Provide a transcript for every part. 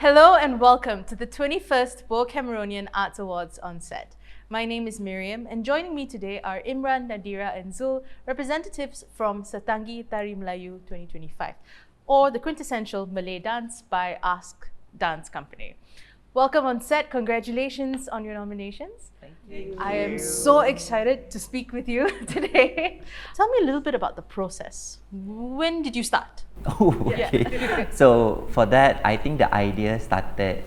Hello and welcome to the 21st World Cameroonian Arts Awards on Set. My name is Miriam and joining me today are IMRAN, NADHIRAH and Zul, representatives from Setanggi Tari Melayu 2025, or the Quintessential Malay Dance by Ask Dance Company. Welcome on set, congratulations on your nominations. Thank you. I am so excited to speak with you today. Tell me a little bit about the process. When did you start? Oh, okay. Yeah. So for that, I think the idea started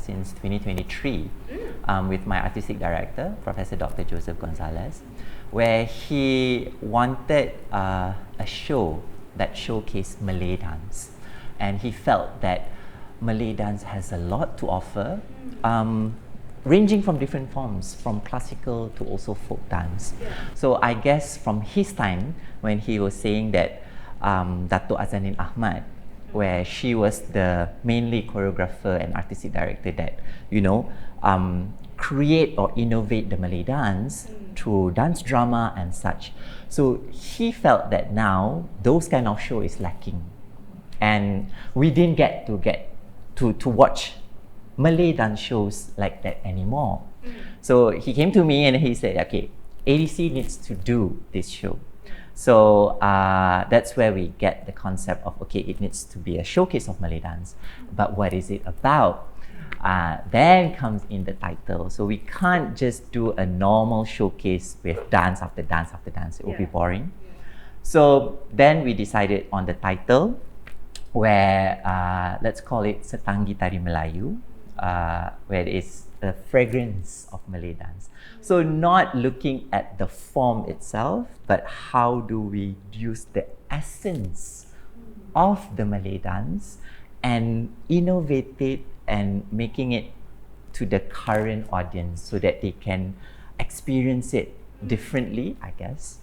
since 2023 with my artistic director, Professor Dr. Joseph Gonzalez, where he wanted a show that showcased Malay dance. And he felt that Malay dance has a lot to offer, ranging from different forms, from classical to also folk dance. Yeah. So I guess from his time, when he was saying that Dato' Azanin Ahmad, where she was the mainly choreographer and artistic director that, create or innovate the Malay dance through dance drama and such. So he felt that now those kind of show is lacking. And we didn't get to watch Malay dance shows like that anymore. So he came to me and he said, okay, ADC needs to do this show. So that's where we get the concept of, okay, it needs to be a showcase of Malay dance, but what is it about? Then comes in the title. So we can't just do a normal showcase with dance after dance after dance. It would be boring. So then we decided on the title, where let's call it Setanggi Tari Melayu, where it is the fragrance of Malay dance. So not looking at the form itself, but how do we use the essence of the Malay dance and innovate it and making it to the current audience so that they can experience it differently, I guess.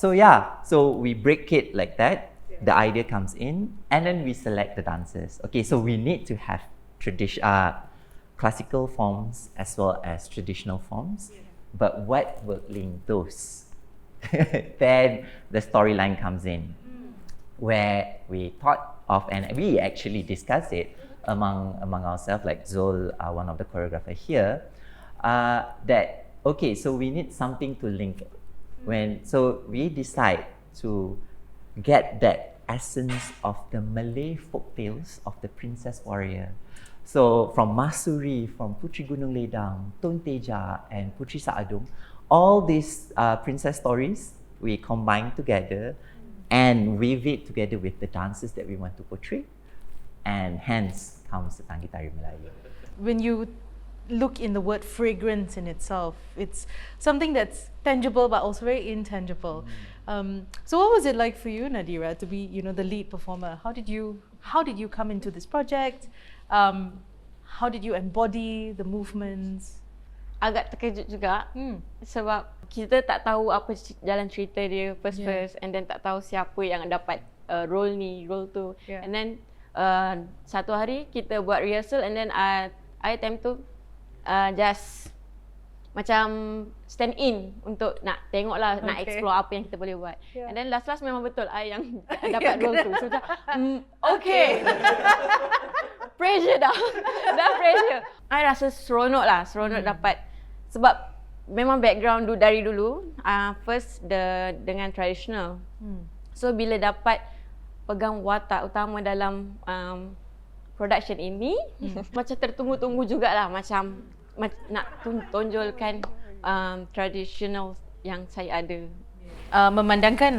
So we break it like that. The idea comes in, and then we select the dancers. Okay, so we need to have classical forms as well as traditional forms. But what will link those? Then the storyline comes in, where we thought of, and we actually discussed it among ourselves, like Zul, one of the choreographers here, that okay, so we need something to link it. So we decide to get that essence of the Malay folk tales of the princess warrior. So from Masuri, from Putri Gunung Ledang, Tun Teja, and Putri Saadung, all these princess stories we combine together and weave it together with the dances that we want to portray, and hence comes Setanggi Tari Melayu. When you look in the word fragrance in itself, it's something that's tangible but also very intangible. So what was it like for you, NADHIRAH, to be the lead performer? How did you come into this project? How did you embody the movements? Agak terkejut juga sebab kita tak tahu apa jalan cerita dia first, and then tak tahu siapa yang dapat role tu. And then satu hari kita buat rehearsal, and then I attempt to just macam stand in untuk nak tengoklah, nak explore apa yang kita boleh buat. And then last memang betul I yang dapat role tu. So okay. Pressure dah pressure. I rasa seronok dapat, sebab memang background dari dulu first dengan traditional. So bila dapat pegang watak utama dalam production ini, macam tertunggu-tunggu jugalah, macam nak tonjolkan traditional yang saya ada. Memandangkan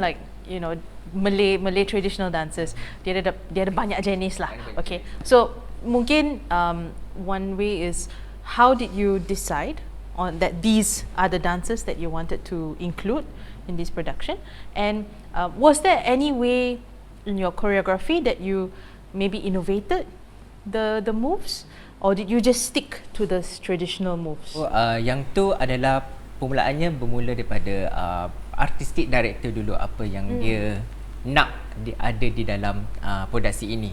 Malay traditional dances, dia ada banyak jenis lah. Okay, so mungkin one way is, how did you decide on that these are the dances that you wanted to include in this production, and was there any way in your choreography that you maybe innovated the moves, or did you just stick to the traditional moves? Yang tu adalah permulaannya bermula daripada artistic director dulu, apa yang dia nak ada di dalam produksi ini.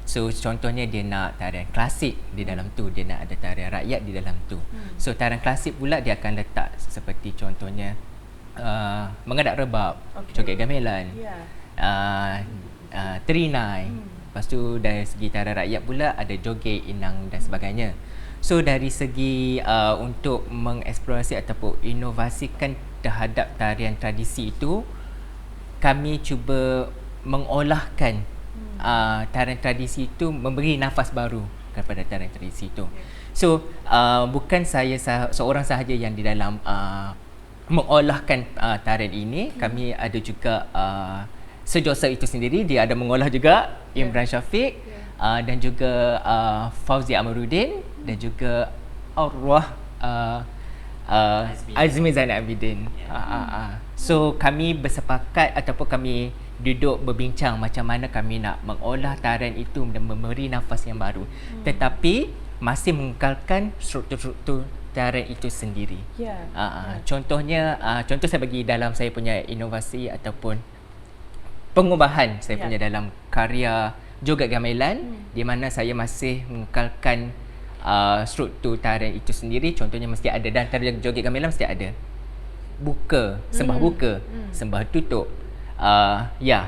So contohnya dia nak tarian klasik di dalam tu, dia nak ada tarian rakyat di dalam tu. So tarian klasik pula dia akan letak seperti contohnya mengadak rebab, joget gamelan, terinai, Lepas tu dari segi tarian rakyat pula ada joget, inang dan sebagainya. So dari segi untuk mengeksplorasi ataupun inovasikan terhadap tarian tradisi itu, kami cuba mengolahkan tarian tradisi itu, memberi nafas baru kepada tarian tradisi itu. So bukan saya seorang sahaja yang di dalam mengolahkan tarian ini, kami ada juga Sejausa itu sendiri, dia ada mengolah juga IMRAN SYAFIQ dan juga Fauzi Amaruddin dan juga arwah Azmi Zainal Abidin. So kami bersepakat ataupun kami duduk berbincang macam mana kami nak mengolah tarian itu dan memberi nafas yang baru, tetapi masih mengekalkan struktur-struktur tarian itu sendiri. Contohnya, contoh saya bagi dalam saya punya inovasi ataupun pengubahan saya punya dalam karya joget gamelan, di mana saya masih mengekalkan struktur tarian itu sendiri. Contohnya mesti ada dalam tarian joget gamelan mesti ada buka, sembah buka, sembah tutup.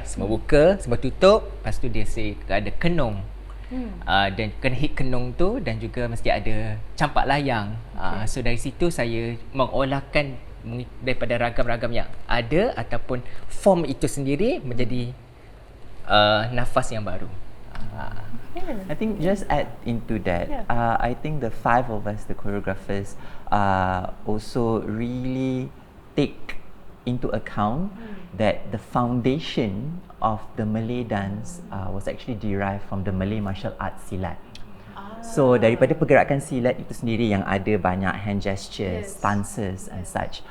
Sembah buka, sembah tutup, lepas tu dia ada kenong. Dan kena hit kenong tu, dan juga mesti ada campak layang. So dari situ saya mengolahkan daripada ragam-ragam yang ada ataupun form itu sendiri menjadi nafas yang baru. I think just add into that, I think the 5 of us, the choreographers, also really take into account that the foundation of the Malay dance was actually derived from the Malay martial arts silat. So daripada pergerakan silat itu sendiri yang ada banyak hand gestures, stances and such,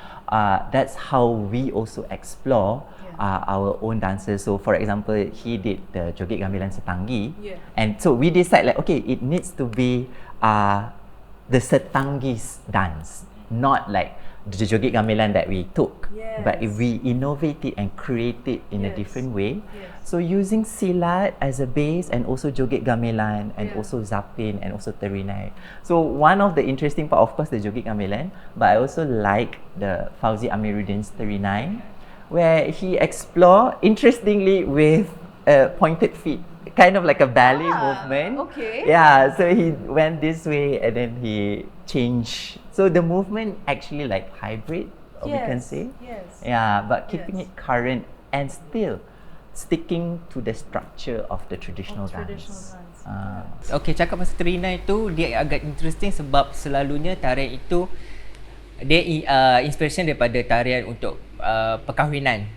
that's how we also explore our own dances. So for example, he did the joget gamelan Setanggi, and so we decide like, okay, it needs to be the Setanggi's dance, not like the joget gamelan that we took, but if we innovate it and create it in a different way. So using silat as a base, and also joget gamelan, and also zapin, and also terinai. So one of the interesting part, of course, the joget gamelan, but I also like the Fauzi Amiruddin's terinai, where he explored interestingly with pointed feet, kind of like a ballet movement. Yeah, so he went this way and then he changed. So the movement actually like hybrid, we can say. Yeah, but keeping it current and still sticking to the structure of the traditional dance. Okay, cakap pasal terinai tu, dia agak interesting sebab selalunya tarian itu dia inspiration daripada tarian untuk perkahwinan.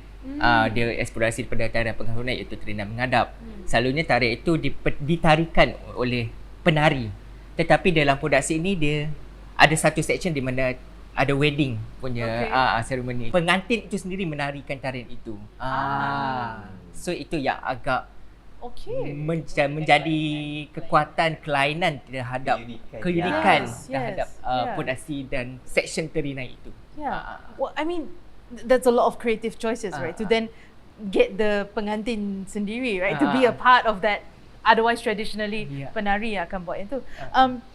Dia eksplorasi daripada tarian perkahwinan, iaitu terinai menghadap. Selalunya tarian itu ditarikan oleh penari, tetapi dalam produksi ini dia ada satu section di mana ada wedding punya ceremony. Pengantin itu sendiri menarikan tarian itu. So itu yang agak menjadi kekuatan kelainan terhadap keunikan terhadap produksi dan section terinai itu. Well, I mean, that's a lot of creative choices, right? To then get the pengantin sendiri, right? To be a part of that. Otherwise, traditionally, penari akan buat itu.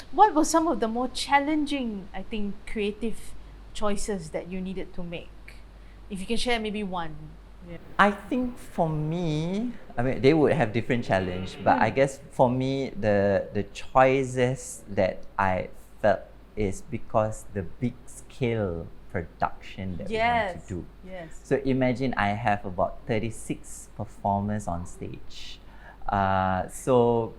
What were some of the more challenging, I think, creative choices that you needed to make? If you can share maybe one. I think for me, I mean, they would have different challenge, but I guess for me, the choices that I felt is because the big scale production that we want to do. So imagine I have about 36 performers on stage. To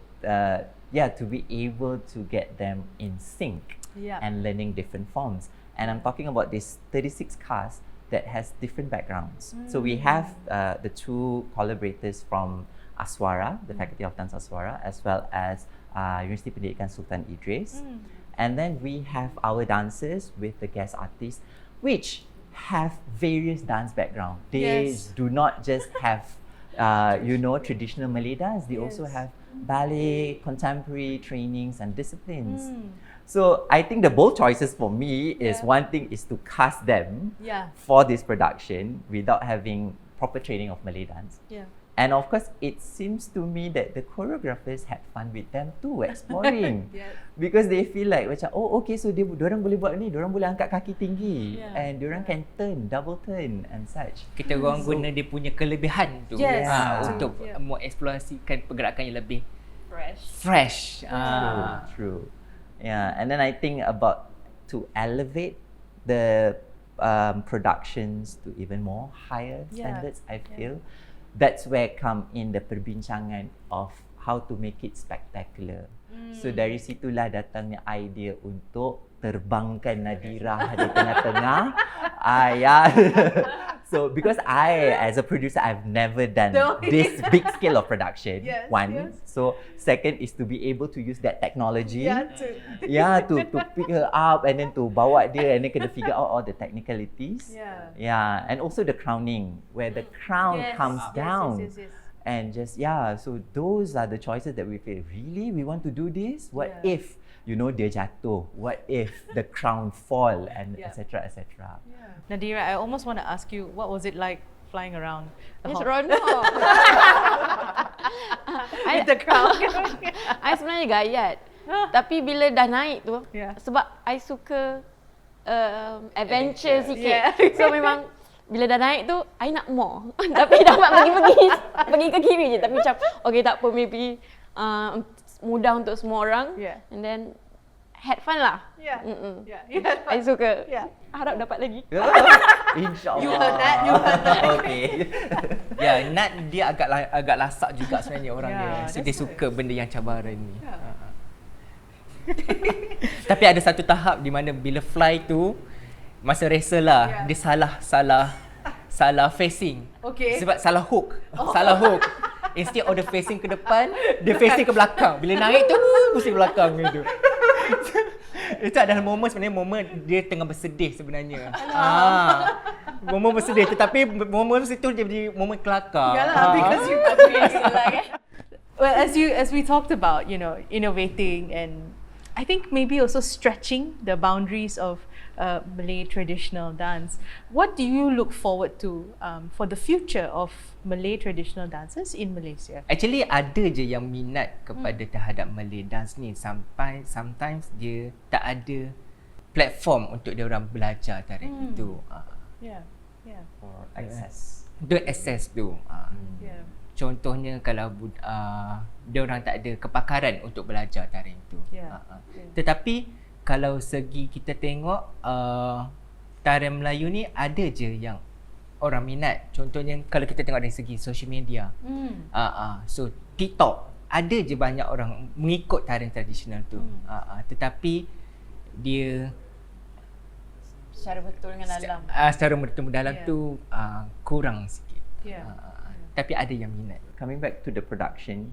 be able to get them in sync and learning different forms. And I'm talking about this 36 cast that has different backgrounds. So we have the 2 collaborators from Aswara, the Faculty of Dance Aswara, as well as Universiti Pendidikan Sultan Idris. And then we have our dancers with the guest artists, which have various dance background. They do not just have traditional Malay dance. They also have ballet, contemporary trainings and disciplines. So I think the bold choices for me is one thing is to cast them for this production without having proper training of Malay dance. And of course, it seems to me that the choreographers had fun with them too, exploring. Because they feel like macam, oh okay, so diorang boleh buat ni, diorang boleh angkat kaki tinggi, and diorang can turn, double turn and such. Kita orang guna dia punya kelebihan tu untuk mengeksplorasikan pergerakan yang lebih fresh. True. Yeah, and then I think about to elevate the productions to even more higher standards, I feel. That's where come in the perbincangan of how to make it spectacular. So dari situlah datangnya idea untuk terbangkan Nadhirah di tengah-tengah. So because I, as a producer, I've never done this big scale of production. So second is to be able to use that technology. To pick her up and then to bawa dia and then kena figure out all the technicalities. And also the crowning, where the crown comes down. And just, so those are the choices that we feel, really, we want to do this? What if, dia jatuh? What if the crown fall? And etc. etc. Nadhirah, I almost want to ask you, what was it like flying around the hall? Seronok. With the crown. I sebenarnya gayat. Tapi bila dah naik tu, sebab I suka adventure sikit. So memang bila dah naik tu, I nak more. Tapi dapat pergi ke kiri je. Tapi macam, okay tak apa, maybe mudah untuk semua orang. And then, had fun lah. I suka. Harap dapat lagi. InsyaAllah. You heard that? Okay. Nat dia agak lasak juga sebenarnya orang dia. So dia suka benda yang cabaran ni. Tapi ada satu tahap di mana bila fly tu, masa rehearsal lah, dia salah facing. Sebab salah hook. Instead of the facing ke depan, dia facing ke belakang. Bila naik tu, mesti belakang gitu. Itu adalah momen dia tengah bersedih sebenarnya. Momen bersedih, tetapi momen situ dia jadi momen kelakar. Because you well, as we talked about, innovating and I think maybe also stretching the boundaries of Malay traditional dance. What do you look forward to for the future of Malay traditional dances in Malaysia? Actually ada je yang minat kepada terhadap Malay dance ni, sampai sometimes dia tak ada platform untuk dia orang belajar tarik itu. For access. Untuk access tu. Contohnya kalau dia orang tak ada kepakaran untuk belajar tarik itu. Tetapi kalau segi kita tengok tarian Melayu ni ada je yang orang minat. Contohnya kalau kita tengok dari segi social media. So TikTok ada je banyak orang mengikut tarian tradisional tu. Tetapi dia Secara betul dengan dalam. Secara betul dalam tu kurang sikit. Tapi ada yang minat. Coming back to the production,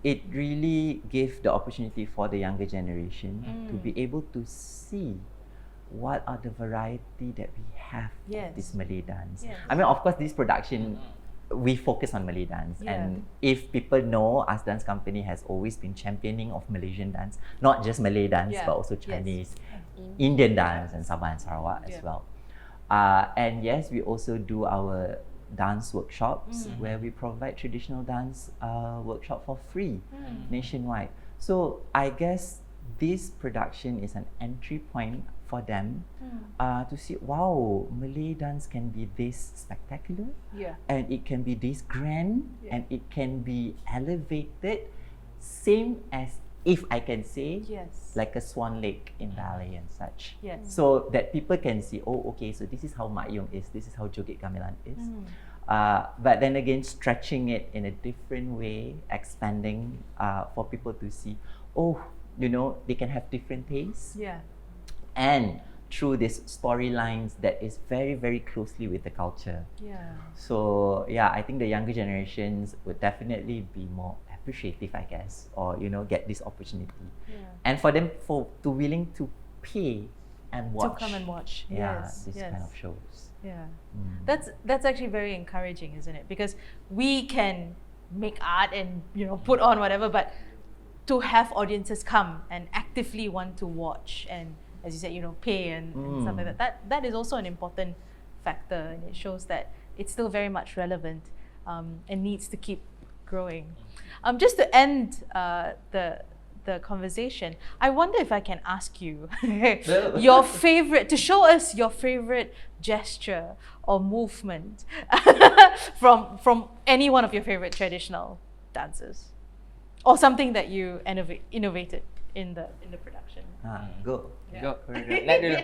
it really gave the opportunity for the younger generation to be able to see what are the variety that we have of this Malay dance. I mean, of course, this production, we focus on Malay dance. And if people know, Us Dance Company has always been championing of Malaysian dance, not just Malay dance, but also Chinese, Indian dance, and Sabah and Sarawak as well. And yes, we also do our dance workshops where we provide traditional dance workshop for free nationwide. So I guess this production is an entry point for them to see, wow, Malay dance can be this spectacular, and it can be this grand, and it can be elevated, same as, if I can say, like a swan lake in ballet and such. So that people can see, oh, okay, so this is how Mayung is, this is how Joget Gamelan is. But then again, stretching it in a different way, expanding for people to see, oh, they can have different tastes. And through these storylines that is very, very closely with the culture. So I think the younger generations would definitely be more appreciative, I guess, or get this opportunity. And for them to willing to pay and watch. To come and watch. This kind of shows. That's actually very encouraging, isn't it? Because we can make art and put on whatever, but to have audiences come and actively want to watch and, as you said, pay and stuff like that. That is also an important factor, and it shows that it's still very much relevant. and needs to keep growing. Just to end the conversation, I wonder if I can ask you your favorite, to show us your favorite gesture or movement from any one of your favorite traditional dances, or something that you innovated in the production. Go. Go. Nak dulu.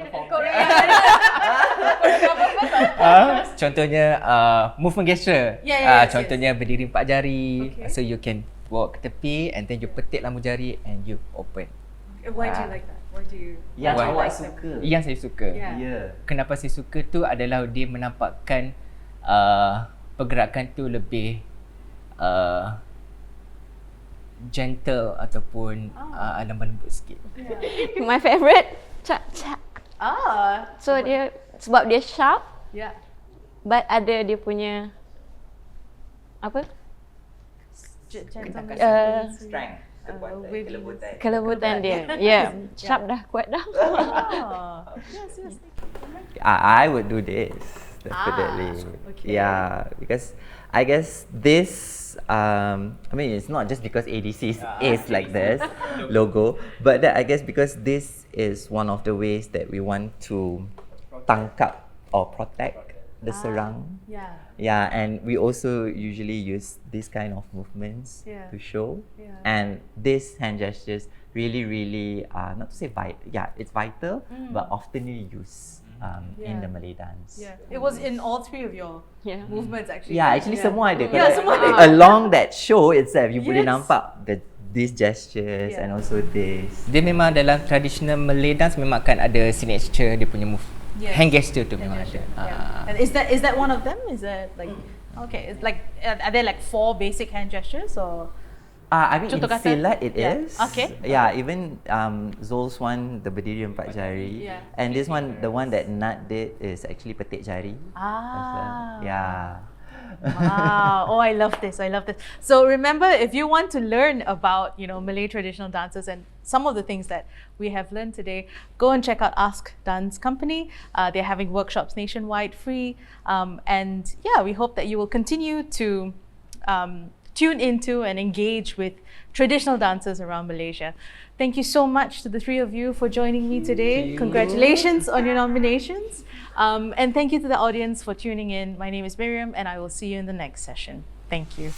Contohnya movement gesture. Contohnya berdiri 4 jari. Okay. So you can bawa ke tepi and then you petik lampu jari and you open. Why do you like that? Why do you? Yang Why? awak suka. Yang saya suka. Yeah. Kenapa saya suka tu adalah dia menampakkan pergerakan tu lebih gentle ataupun lembut sikit. My favorite, cak-cak. So Yeah. dia, sebab dia sharp, Yeah. but ada dia punya apa? Gentleness. Strength. Kelembutan. Kelembutan dia. Yeah, sharp dah, kuat dah. Yes. I would do this definitely. Okay. Yeah, because I guess this. I mean, it's not just because ADC is like this logo, but that I guess because this is one of the ways that we want to tangkap or protect the serang. Yeah. Yeah, and we also usually use this kind of movements Yeah. to show. Yeah. And this hand gestures really, not to say vital, yeah, it's vital, but oftenly used in the Malay dance. Yeah. It was in all three of your movements actually. Yeah, actually semua ada. Yeah, semua ada. Along that show itself, you boleh Yes. nampak these gestures and also this. Dia memang dalam traditional Malay dance memang akan ada signature dia punya move. Yes. Hand gesture tu Hand memang gesture, ada. yeah. And is that one of them? Is that like okay? It's like are there like 4 basic hand gestures or? I mean, in Contoh kata? silat it Yeah. is. Okay. Yeah, even Zul's one, the berdiri 4 jari. Yeah. And this one, the one that Nat did is actually petik jari. Yeah. Wow. Oh, I love this. So remember, if you want to learn about, Malay traditional dances and some of the things that we have learned today, go and check out Ask Dance Company. They're having workshops nationwide free. And yeah, we hope that you will continue to tune into and engage with traditional dances around Malaysia. Thank you so much to the 3 of you for joining me today. Congratulations on your nominations. And thank you to the audience for tuning in. My name is Miriam and I will see you in the next session. Thank you.